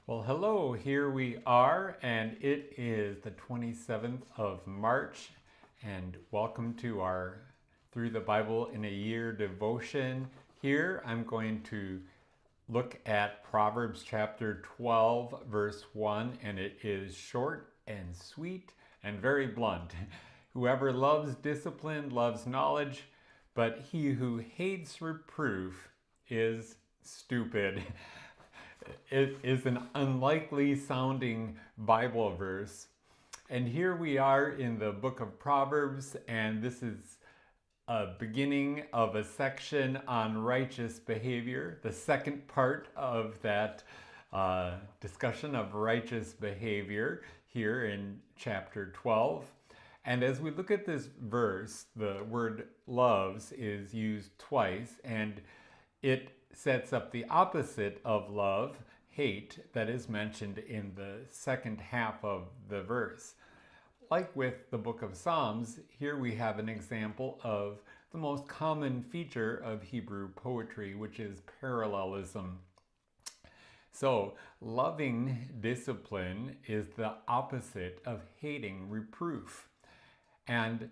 Well, hello, here we are, and it is the 27th of March, and welcome to our Through the Bible in a Year devotion. Here I'm going to look at Proverbs chapter 12, verse 1, and it is short and sweet and very blunt. Whoever loves discipline loves knowledge, but he who hates reproof is stupid. It is an unlikely sounding Bible verse. And here we are in the book of Proverbs, and this is a beginning of a section on righteous behavior, the second part of that discussion of righteous behavior here in chapter 12. And as we look at this verse, the word loves is used twice, and it sets up the opposite of love, hate, that is mentioned in the second half of the verse. Like with the book of Psalms, here we have an example of the most common feature of Hebrew poetry, which is parallelism. So, loving discipline is the opposite of hating reproof. And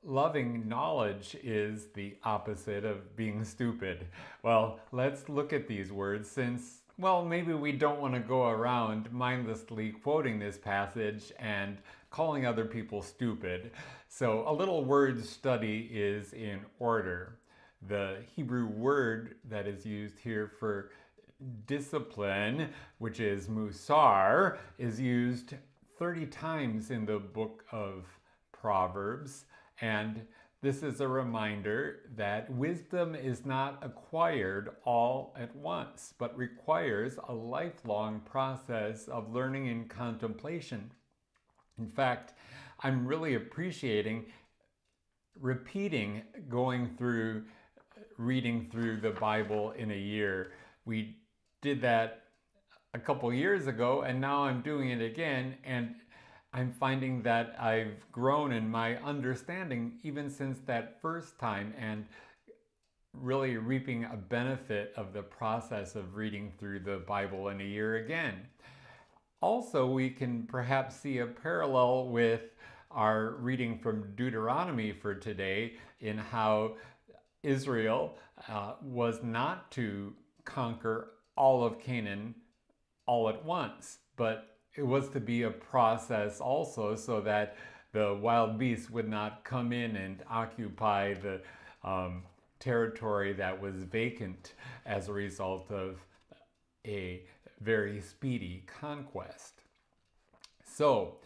loving knowledge is the opposite of being stupid. Well, let's look at these words since, well, maybe we don't want to go around mindlessly quoting this passage and calling other people stupid. So a little word study is in order. The Hebrew word that is used here for discipline, which is musar, is used 30 times in the book of Proverbs, and this is a reminder that wisdom is not acquired all at once, but requires a lifelong process of learning and contemplation. In fact, I'm really appreciating repeating reading through the Bible in a year. We did that a couple years ago, and now I'm doing it again, and I'm finding that I've grown in my understanding even since that first time, and really reaping a benefit of the process of reading through the Bible in a year again. Also, we can perhaps see a parallel with our reading from Deuteronomy for today in how Israel was not to conquer all of Canaan all at once, but it was to be a process also, so that the wild beasts would not come in and occupy the territory that was vacant as a result of a very speedy conquest. So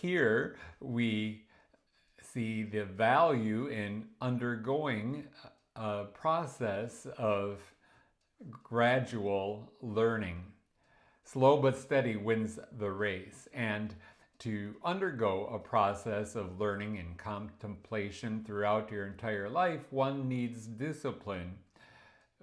here we see the value in undergoing a process of gradual learning. Slow but steady wins the race, and to undergo a process of learning and contemplation throughout your entire life, one needs discipline.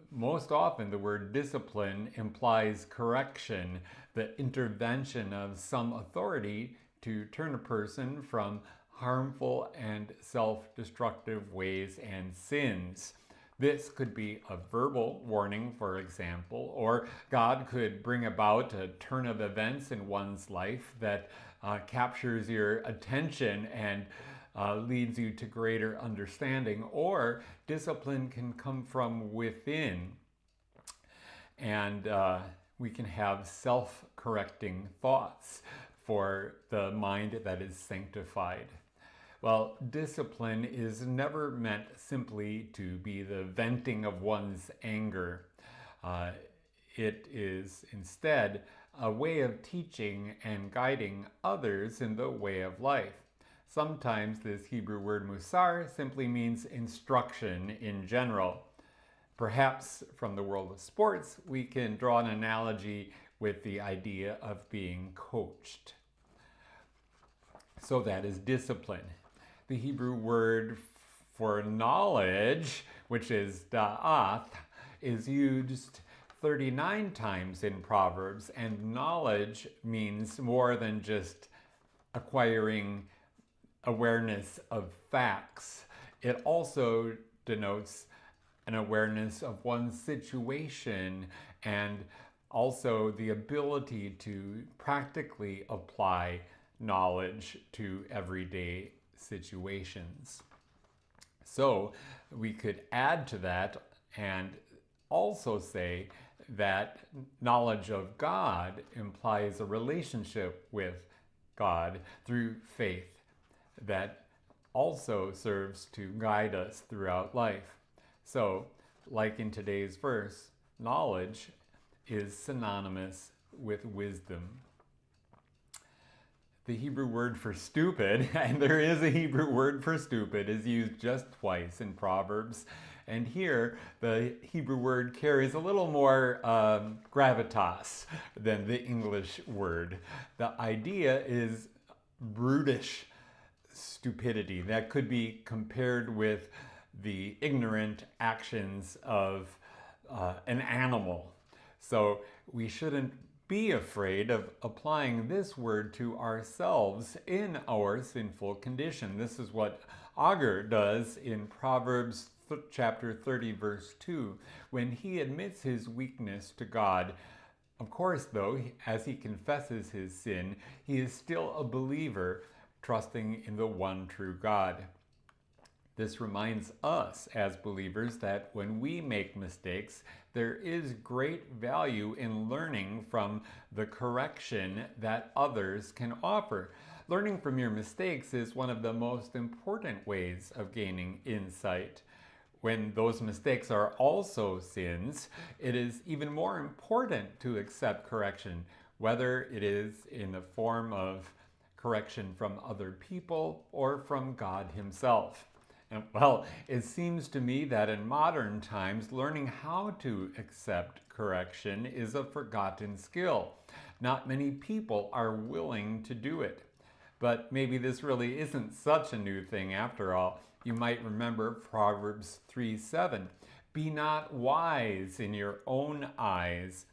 Most often, the word discipline implies correction, the intervention of some authority to turn a person from harmful and self-destructive ways and sins. This could be a verbal warning, for example, or God could bring about a turn of events in one's life that captures your attention and leads you to greater understanding, or discipline can come from within, and we can have self-correcting thoughts for the mind that is sanctified. Well, discipline is never meant simply to be the venting of one's anger. It is instead a way of teaching and guiding others in the way of life. Sometimes this Hebrew word musar simply means instruction in general. Perhaps from the world of sports, we can draw an analogy with the idea of being coached. So that is discipline. The Hebrew word for knowledge, which is da'ath, is used 39 times in Proverbs, and knowledge means more than just acquiring awareness of facts. It also denotes an awareness of one's situation and also the ability to practically apply knowledge to everyday situations. So we could add to that and also say that knowledge of God implies a relationship with God through faith that also serves to guide us throughout life. So, like in today's verse, knowledge is synonymous with wisdom. The Hebrew word for stupid, and there is a Hebrew word for stupid, is used just twice in Proverbs. And here, the Hebrew word carries a little more gravitas than the English word. The idea is brutish stupidity that could be compared with the ignorant actions of an animal. So we shouldn't be afraid of applying this word to ourselves in our sinful condition. This is what Agur does in Proverbs chapter 30, verse 2, when he admits his weakness to God. Of course, though, as he confesses his sin, he is still a believer, trusting in the one true God. This reminds us as believers that when we make mistakes, there is great value in learning from the correction that others can offer. Learning from your mistakes is one of the most important ways of gaining insight. When those mistakes are also sins, it is even more important to accept correction, whether it is in the form of correction from other people or from God Himself. And, well, it seems to me that in modern times, learning how to accept correction is a forgotten skill. Not many people are willing to do it. But maybe this really isn't such a new thing after all. You might remember Proverbs 3:7. Be not wise in your own eyes.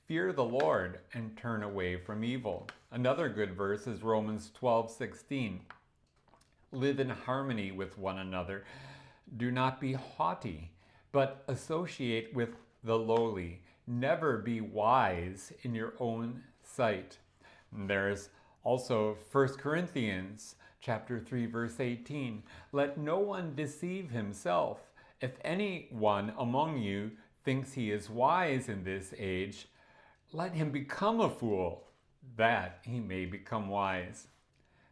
Fear the Lord and turn away from evil. Another good verse is Romans 12:16. Live in harmony with one another. Do not be haughty, but associate with the lowly. Never be wise in your own sight. And there's also 1 Corinthians chapter 3, verse 18. Let no one deceive himself. If anyone among you thinks he is wise in this age, let him become a fool, that he may become wise.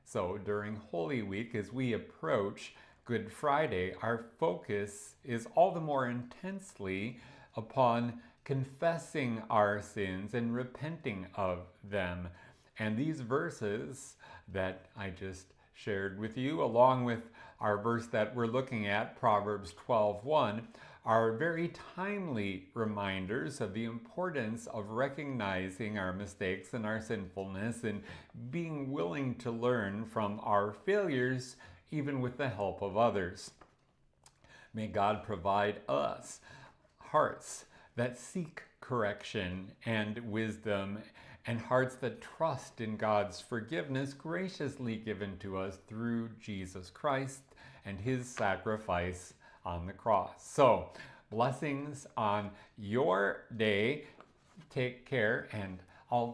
So during Holy Week, as we approach Good Friday, our focus is all the more intensely upon confessing our sins and repenting of them. And these verses that I just shared with you, along with our verse that we're looking at, Proverbs 12:1, are very timely reminders of the importance of recognizing our mistakes and our sinfulness and being willing to learn from our failures, even with the help of others. May God provide us hearts that seek correction and wisdom, and hearts that trust in God's forgiveness graciously given to us through Jesus Christ and His sacrifice on the cross. So, blessings on your day. Take care and